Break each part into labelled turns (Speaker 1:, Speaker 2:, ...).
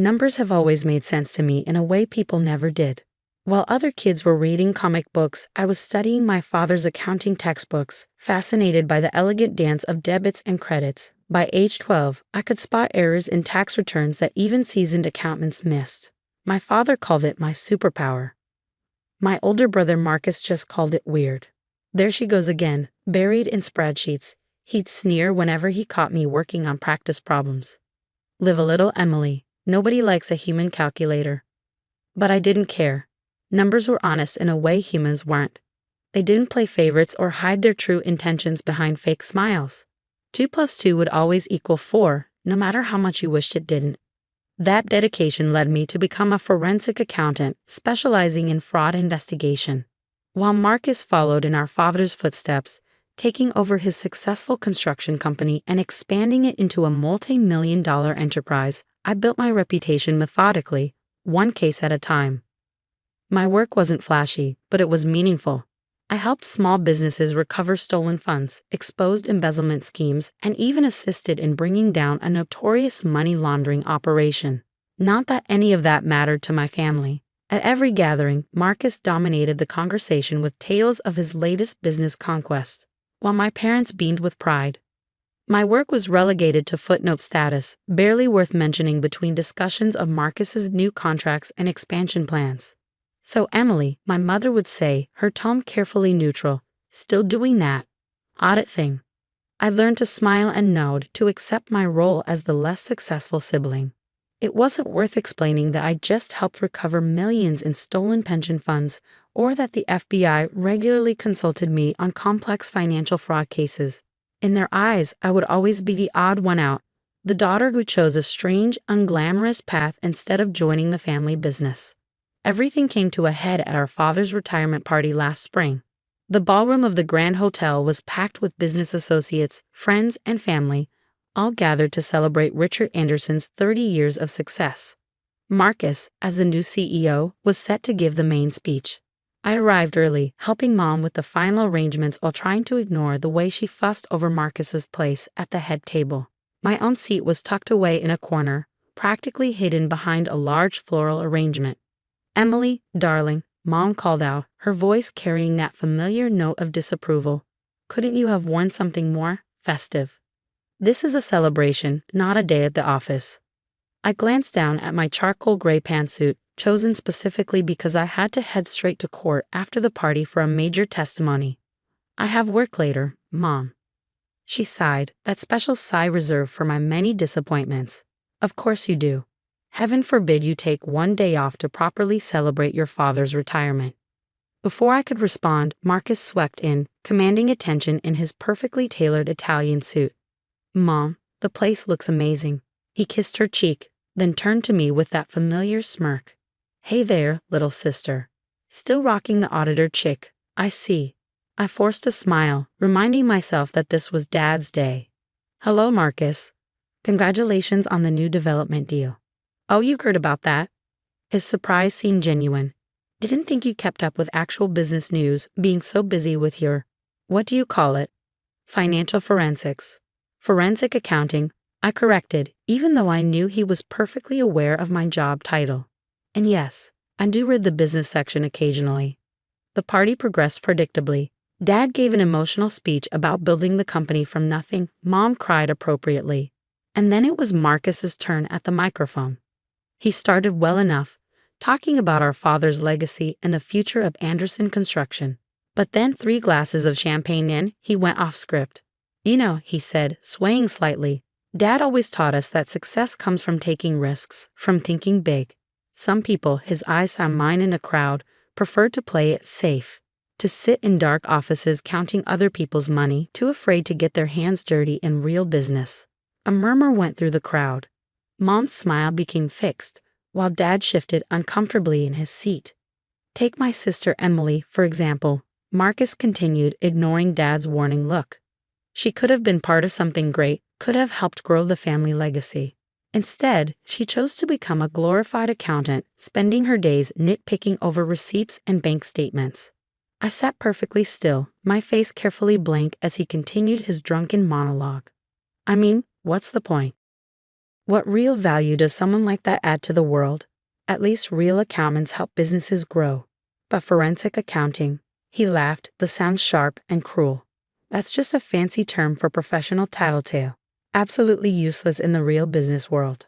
Speaker 1: Numbers have always made sense to me in a way people never did. While other kids were reading comic books, I was studying my father's accounting textbooks, fascinated by the elegant dance of debits and credits. By age 12, I could spot errors in tax returns that even seasoned accountants missed. My father called it my superpower. My older brother Marcus just called it weird. There she goes again, buried in spreadsheets. He'd sneer whenever he caught me working on practice problems. Live a little, Emily. Nobody likes a human calculator. But I didn't care. Numbers were honest in a way humans weren't. They didn't play favorites or hide their true intentions behind fake smiles. 2 plus 2 would always equal 4, no matter how much you wished it didn't. That dedication led me to become a forensic accountant, specializing in fraud investigation. While Marcus followed in our father's footsteps, taking over his successful construction company and expanding it into a multi-million-dollar enterprise, I built my reputation methodically, one case at a time. My work wasn't flashy, but it was meaningful. I helped small businesses recover stolen funds, exposed embezzlement schemes, and even assisted in bringing down a notorious money laundering operation. Not that any of that mattered to my family. At every gathering, Marcus dominated the conversation with tales of his latest business conquest, while my parents beamed with pride. My work was relegated to footnote status, barely worth mentioning between discussions of Marcus's new contracts and expansion plans. So Emily, my mother would say, her tone carefully neutral, still doing that audit thing. I learned to smile and nod, to accept my role as the less successful sibling. It wasn't worth explaining that I just helped recover millions in stolen pension funds, or that the FBI regularly consulted me on complex financial fraud cases. In their eyes, I would always be the odd one out, the daughter who chose a strange, unglamorous path instead of joining the family business. Everything came to a head at our father's retirement party last spring. The ballroom of the Grand Hotel was packed with business associates, friends, and family, all gathered to celebrate Richard Anderson's 30 years of success. Marcus, as the new CEO, was set to give the main speech. I arrived early, helping Mom with the final arrangements while trying to ignore the way she fussed over Marcus's place at the head table. My own seat was tucked away in a corner, practically hidden behind a large floral arrangement. "Emily, darling," Mom called out, her voice carrying that familiar note of disapproval. "Couldn't you have worn something more festive? This is a celebration, not a day at the office." I glanced down at my charcoal gray pantsuit, chosen specifically because I had to head straight to court after the party for a major testimony. "I have work later, Mom." She sighed, that special sigh reserved for my many disappointments. "Of course you do. Heaven forbid you take one day off to properly celebrate your father's retirement." Before I could respond, Marcus swept in, commanding attention in his perfectly tailored Italian suit. "Mom, the place looks amazing." He kissed her cheek, then turned to me with that familiar smirk. "Hey there, little sister." Still rocking the auditor chick, I see. I forced a smile, reminding myself that this was Dad's day. "Hello, Marcus. Congratulations on the new development deal." "Oh, you heard about that?" His surprise seemed genuine. "Didn't think you kept up with actual business news, being so busy with your, what do you call it? Financial forensics." "Forensic accounting," I corrected, even though I knew he was perfectly aware of my job title. "And yes, I do read the business section occasionally." The party progressed predictably. Dad gave an emotional speech about building the company from nothing. Mom cried appropriately. And then it was Marcus's turn at the microphone. He started well enough, talking about our father's legacy and the future of Anderson Construction. But then 3 glasses of champagne in, he went off script. "You know," he said, swaying slightly, "Dad always taught us that success comes from taking risks, from thinking big. Some people," his eyes found mine in the crowd, "prefer to play it safe, to sit in dark offices counting other people's money, too afraid to get their hands dirty in real business." A murmur went through the crowd. Mom's smile became fixed, while Dad shifted uncomfortably in his seat. "Take my sister Emily, for example," Marcus continued, ignoring Dad's warning look. "She could have been part of something great, could have helped grow the family legacy. Instead, she chose to become a glorified accountant, spending her days nitpicking over receipts and bank statements." I sat perfectly still, my face carefully blank as he continued his drunken monologue. "I mean, what's the point? What real value does someone like that add to the world? At least real accountants help businesses grow. But forensic accounting, he laughed, the sound sharp and cruel. That's just a fancy term for professional tattletale. Absolutely useless in the real business world.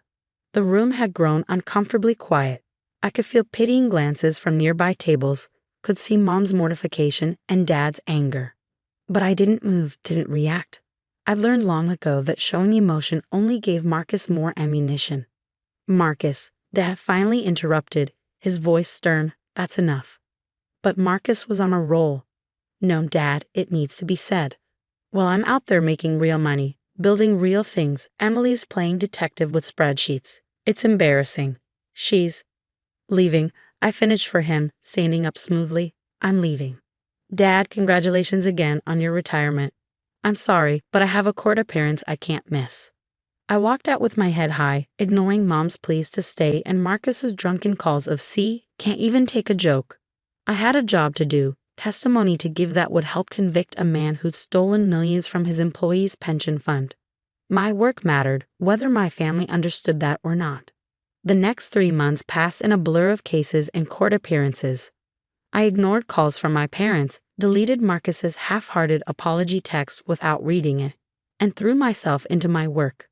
Speaker 1: The room had grown uncomfortably quiet. I could feel pitying glances from nearby tables, could see Mom's mortification and Dad's anger. But I didn't move, didn't react. I learned long ago that showing emotion only gave Marcus more ammunition. Marcus, Dad finally interrupted, his voice stern, that's enough. But Marcus was on a roll. No, Dad, it needs to be said. While I'm out there making real money, building real things, Emily's playing detective with spreadsheets. It's embarrassing. She's leaving. I finished for him, standing up smoothly. I'm leaving. Dad, congratulations again on your retirement. I'm sorry, but I have a court appearance I can't miss. I walked out with my head high, ignoring Mom's pleas to stay and Marcus's drunken calls of "see, can't even take a joke." I had a job to do, testimony to give that would help convict a man who'd stolen millions from his employees' pension fund. My work mattered, whether my family understood that or not. The next 3 months passed in a blur of cases and court appearances. I ignored calls from my parents, deleted Marcus's half-hearted apology text without reading it, and threw myself into my work.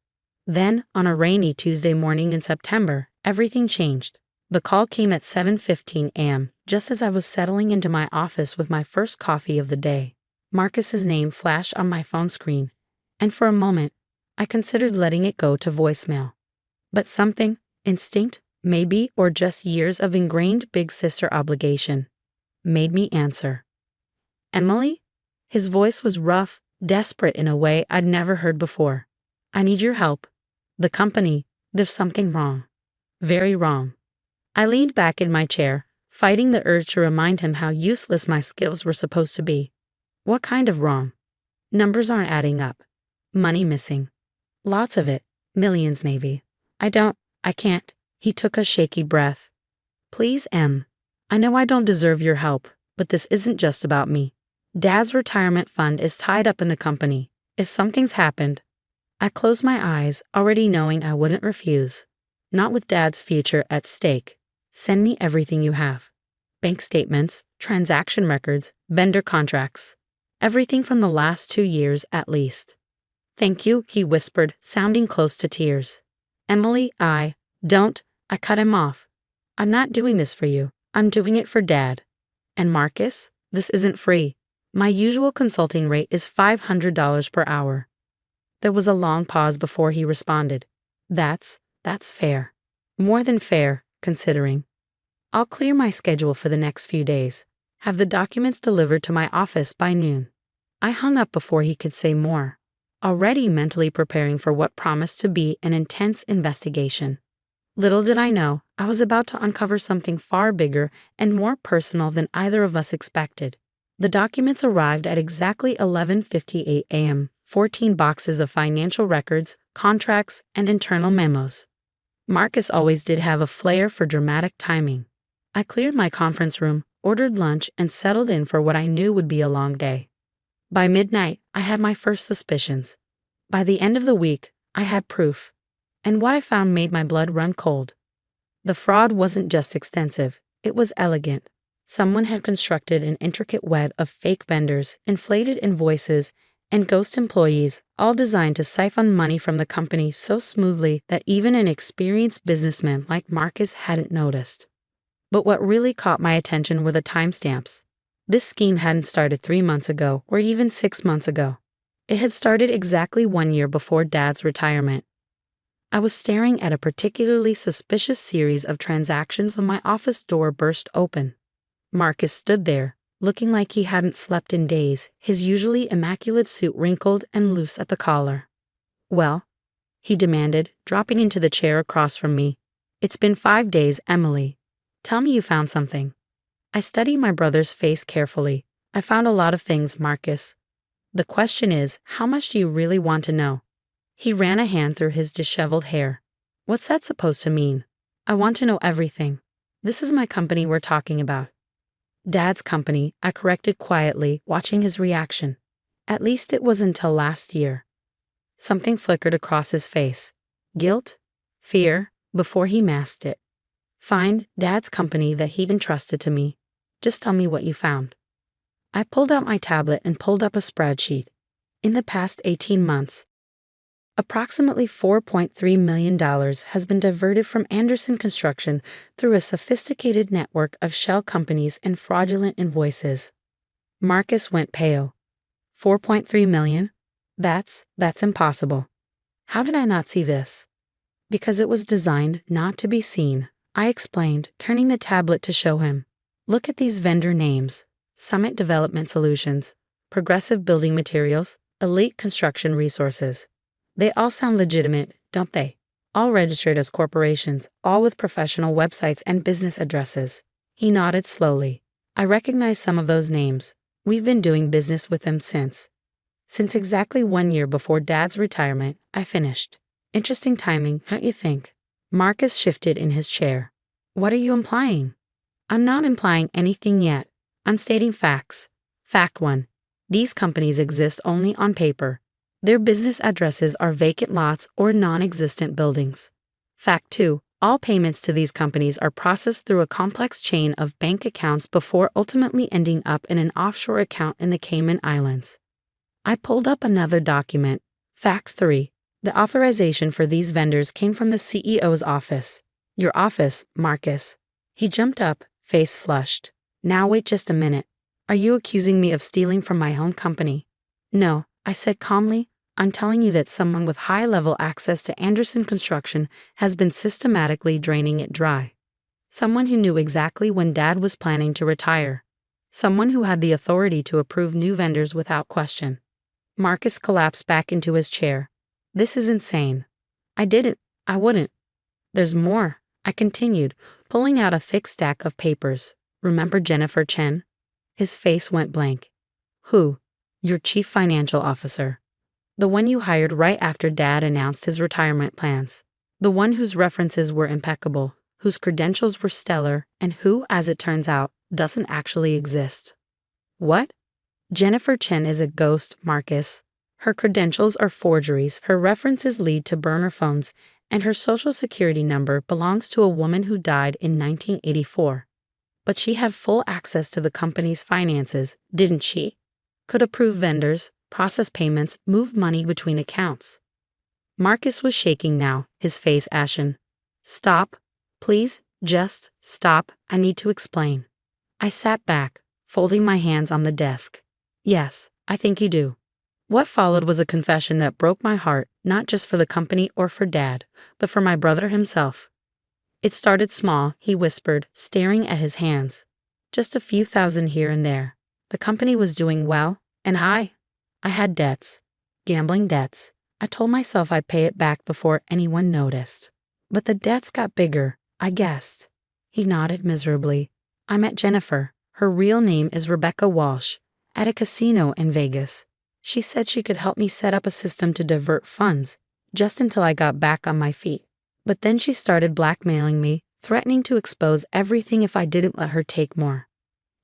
Speaker 1: Then, on a rainy Tuesday morning in September, everything changed. The call came at 7:15 a.m., just as I was settling into my office with my first coffee of the day. Marcus's name flashed on my phone screen, and for a moment, I considered letting it go to voicemail. But something, instinct, maybe, or just years of ingrained big sister obligation, made me answer. Emily? His voice was rough, desperate in a way I'd never heard before. I need your help. The company, there's something wrong. Very wrong. I leaned back in my chair, fighting the urge to remind him how useless my skills were supposed to be. What kind of wrong? Numbers aren't adding up. Money missing. Lots of it. Millions maybe. I can't. He took a shaky breath. Please, Em. I know I don't deserve your help, but this isn't just about me. Dad's retirement fund is tied up in the company. If something's happened, I closed my eyes, already knowing I wouldn't refuse. Not with Dad's future at stake. Send me everything you have. Bank statements, transaction records, vendor contracts. Everything from the last 2 years at least. Thank you, he whispered, sounding close to tears. Emily, I cut him off. I'm not doing this for you. I'm doing it for Dad. And Marcus, this isn't free. My usual consulting rate is $500 per hour. There was a long pause before he responded. That's fair. More than fair, considering. I'll clear my schedule for the next few days. Have the documents delivered to my office by noon. I hung up before he could say more, already mentally preparing for what promised to be an intense investigation. Little did I know, I was about to uncover something far bigger and more personal than either of us expected. The documents arrived at exactly 11:58 a.m., 14 boxes of financial records, contracts, and internal memos. Marcus always did have a flair for dramatic timing. I cleared my conference room, ordered lunch, and settled in for what I knew would be a long day. By midnight, I had my first suspicions. By the end of the week, I had proof. And what I found made my blood run cold. The fraud wasn't just extensive, it was elegant. Someone had constructed an intricate web of fake vendors, inflated invoices, and ghost employees, all designed to siphon money from the company so smoothly that even an experienced businessman like Marcus hadn't noticed. But what really caught my attention were the timestamps. This scheme hadn't started 3 months ago or even 6 months ago. It had started exactly 1 year before Dad's retirement. I was staring at a particularly suspicious series of transactions when my office door burst open. Marcus stood there, looking like he hadn't slept in days, his usually immaculate suit wrinkled and loose at the collar. Well? He demanded, dropping into the chair across from me. It's been 5 days, Emily. Tell me you found something. I studied my brother's face carefully. I found a lot of things, Marcus. The question is, how much do you really want to know? He ran a hand through his disheveled hair. What's that supposed to mean? I want to know everything. This is my company we're talking about. Dad's company, I corrected quietly, watching his reaction. At least it was until last year. Something flickered across his face. Guilt? fear, before he masked it. Find Dad's company that he'd entrusted to me. Just tell me what you found. I pulled out my tablet and pulled up a spreadsheet. In the past 18 months, approximately $4.3 million has been diverted from Anderson Construction through a sophisticated network of shell companies and fraudulent invoices. Marcus went pale. 4.3 million? That's impossible. How did I not see this? Because it was designed not to be seen, I explained, turning the tablet to show him. Look at these vendor names: Summit Development Solutions, Progressive Building Materials, Elite Construction Resources. They all sound legitimate, don't they? All registered as corporations, all with professional websites and business addresses. He nodded slowly. I recognize some of those names. We've been doing business with them since exactly 1 year before Dad's retirement, I finished. Interesting timing, don't you think? Marcus shifted in his chair. What are you implying? I'm not implying anything yet. I'm stating facts. Fact 1. These companies exist only on paper. Their business addresses are vacant lots or non-existent buildings. Fact 2. All payments to these companies are processed through a complex chain of bank accounts before ultimately ending up in an offshore account in the Cayman Islands. I pulled up another document. Fact 3. The authorization for these vendors came from the CEO's office. Your office, Marcus. He jumped up, face flushed. Now wait just a minute. Are you accusing me of stealing from my own company? No, I said calmly. I'm telling you that someone with high-level access to Anderson Construction has been systematically draining it dry. Someone who knew exactly when Dad was planning to retire. Someone who had the authority to approve new vendors without question. Marcus collapsed back into his chair. This is insane. I wouldn't. There's more, I continued, pulling out a thick stack of papers. Remember Jennifer Chen? His face went blank. Who? Your chief financial officer. The one you hired right after Dad announced his retirement plans. The one whose references were impeccable, whose credentials were stellar, and who, as it turns out, doesn't actually exist. What? Jennifer Chen is a ghost, Marcus. Her credentials are forgeries, her references lead to burner phones, and her social security number belongs to a woman who died in 1984. But she had full access to the company's finances, didn't she? Could approve vendors, process payments, move money between accounts. Marcus was shaking now, his face ashen. Stop. Please, just stop. I need to explain. I sat back, folding my hands on the desk. Yes, I think you do. What followed was a confession that broke my heart, not just for the company or for Dad, but for my brother himself. It started small, he whispered, staring at his hands. Just a few thousand here and there. The company was doing well, and I had debts. Gambling debts. I told myself I'd pay it back before anyone noticed. But the debts got bigger, I guessed. He nodded miserably. I met Jennifer. Her real name is Rebecca Walsh. At a casino in Vegas. She said she could help me set up a system to divert funds, just until I got back on my feet. But then she started blackmailing me, threatening to expose everything if I didn't let her take more.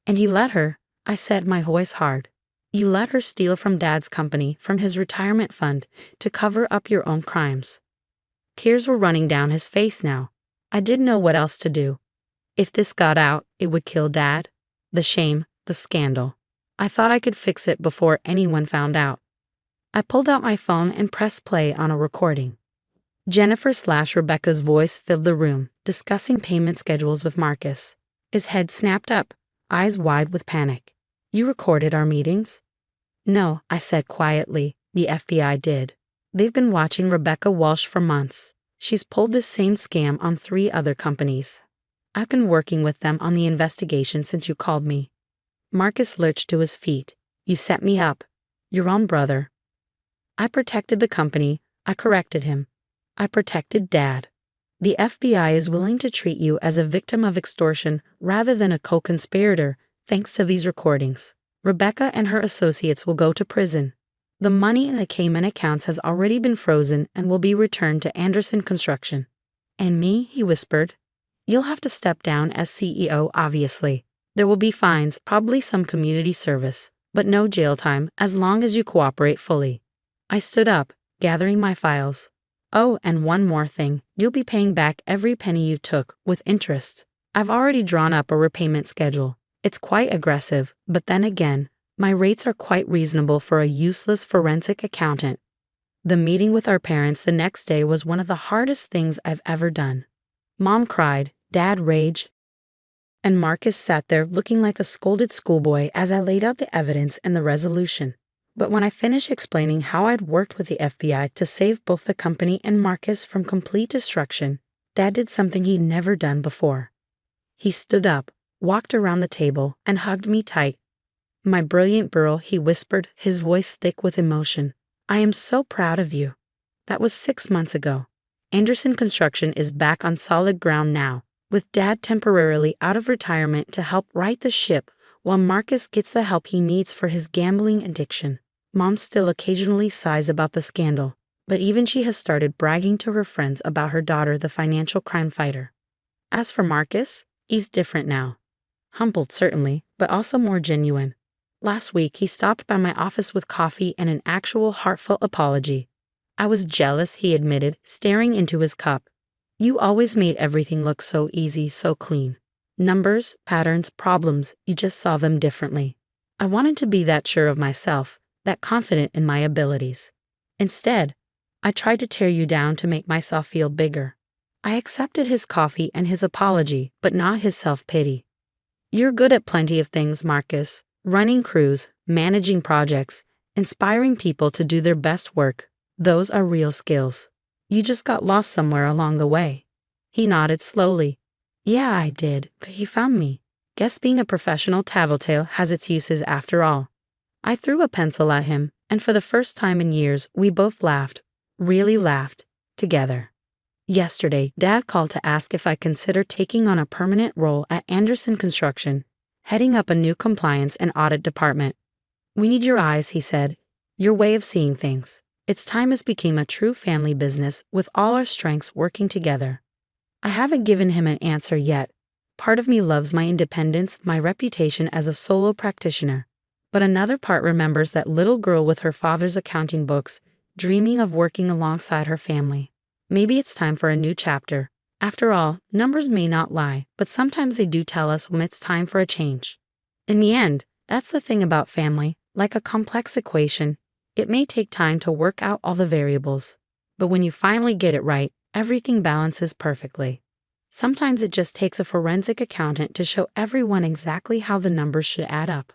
Speaker 1: And you let her, I said, my voice hard. You let her steal from Dad's company, from his retirement fund, to cover up your own crimes. Tears were running down his face now. I didn't know what else to do. If this got out, it would kill Dad. The shame, the scandal. I thought I could fix it before anyone found out. I pulled out my phone and pressed play on a recording. Jennifer/Rebecca's voice filled the room, discussing payment schedules with Marcus. His head snapped up, eyes wide with panic. You recorded our meetings? No, I said quietly. The FBI did. They've been watching Rebecca Walsh for months. She's pulled this same scam on 3 other companies. I've been working with them on the investigation since you called me. Marcus lurched to his feet. You set me up. Your own brother. I protected the company. I corrected him. I protected Dad. The FBI is willing to treat you as a victim of extortion rather than a co-conspirator, thanks to these recordings. Rebecca and her associates will go to prison. The money in the Cayman accounts has already been frozen and will be returned to Anderson Construction. And me, he whispered. You'll have to step down as CEO, obviously. There will be fines, probably some community service, but no jail time as long as you cooperate fully. I stood up, gathering my files. Oh, and one more thing, you'll be paying back every penny you took, with interest. I've already drawn up a repayment schedule. It's quite aggressive, but then again, my rates are quite reasonable for a useless forensic accountant. The meeting with our parents the next day was one of the hardest things I've ever done. Mom cried, Dad raged, and Marcus sat there looking like a scolded schoolboy as I laid out the evidence and the resolution. But when I finished explaining how I'd worked with the FBI to save both the company and Marcus from complete destruction, Dad did something he'd never done before. He stood up, walked around the table, and hugged me tight. My brilliant girl, he whispered, his voice thick with emotion. I am so proud of you. That was 6 months ago. Anderson Construction is back on solid ground now, with Dad temporarily out of retirement to help right the ship while Marcus gets the help he needs for his gambling addiction. Mom still occasionally sighs about the scandal, but even she has started bragging to her friends about her daughter, the financial crime fighter. As for Marcus, he's different now. Humbled, certainly, but also more genuine. Last week, he stopped by my office with coffee and an actual heartfelt apology. I was jealous, he admitted, staring into his cup. You always made everything look so easy, so clean. Numbers, patterns, problems, you just saw them differently. I wanted to be that sure of myself, that confident in my abilities. Instead, I tried to tear you down to make myself feel bigger. I accepted his coffee and his apology, but not his self-pity. You're good at plenty of things, Marcus. Running crews, managing projects, inspiring people to do their best work. Those are real skills. You just got lost somewhere along the way. He nodded slowly. Yeah, I did, but he found me. Guess being a professional tattletale has its uses after all. I threw a pencil at him, and for the first time in years, we both laughed. Really laughed. Together. Yesterday, Dad called to ask if I consider taking on a permanent role at Anderson Construction, heading up a new compliance and audit department. We need your eyes, he said. Your way of seeing things. It's time this became a true family business with all our strengths working together. I haven't given him an answer yet. Part of me loves my independence, my reputation as a solo practitioner. But another part remembers that little girl with her father's accounting books, dreaming of working alongside her family. Maybe it's time for a new chapter. After all, numbers may not lie, but sometimes they do tell us when it's time for a change. In the end, that's the thing about family, like a complex equation. It may take time to work out all the variables, but when you finally get it right, everything balances perfectly. Sometimes it just takes a forensic accountant to show everyone exactly how the numbers should add up.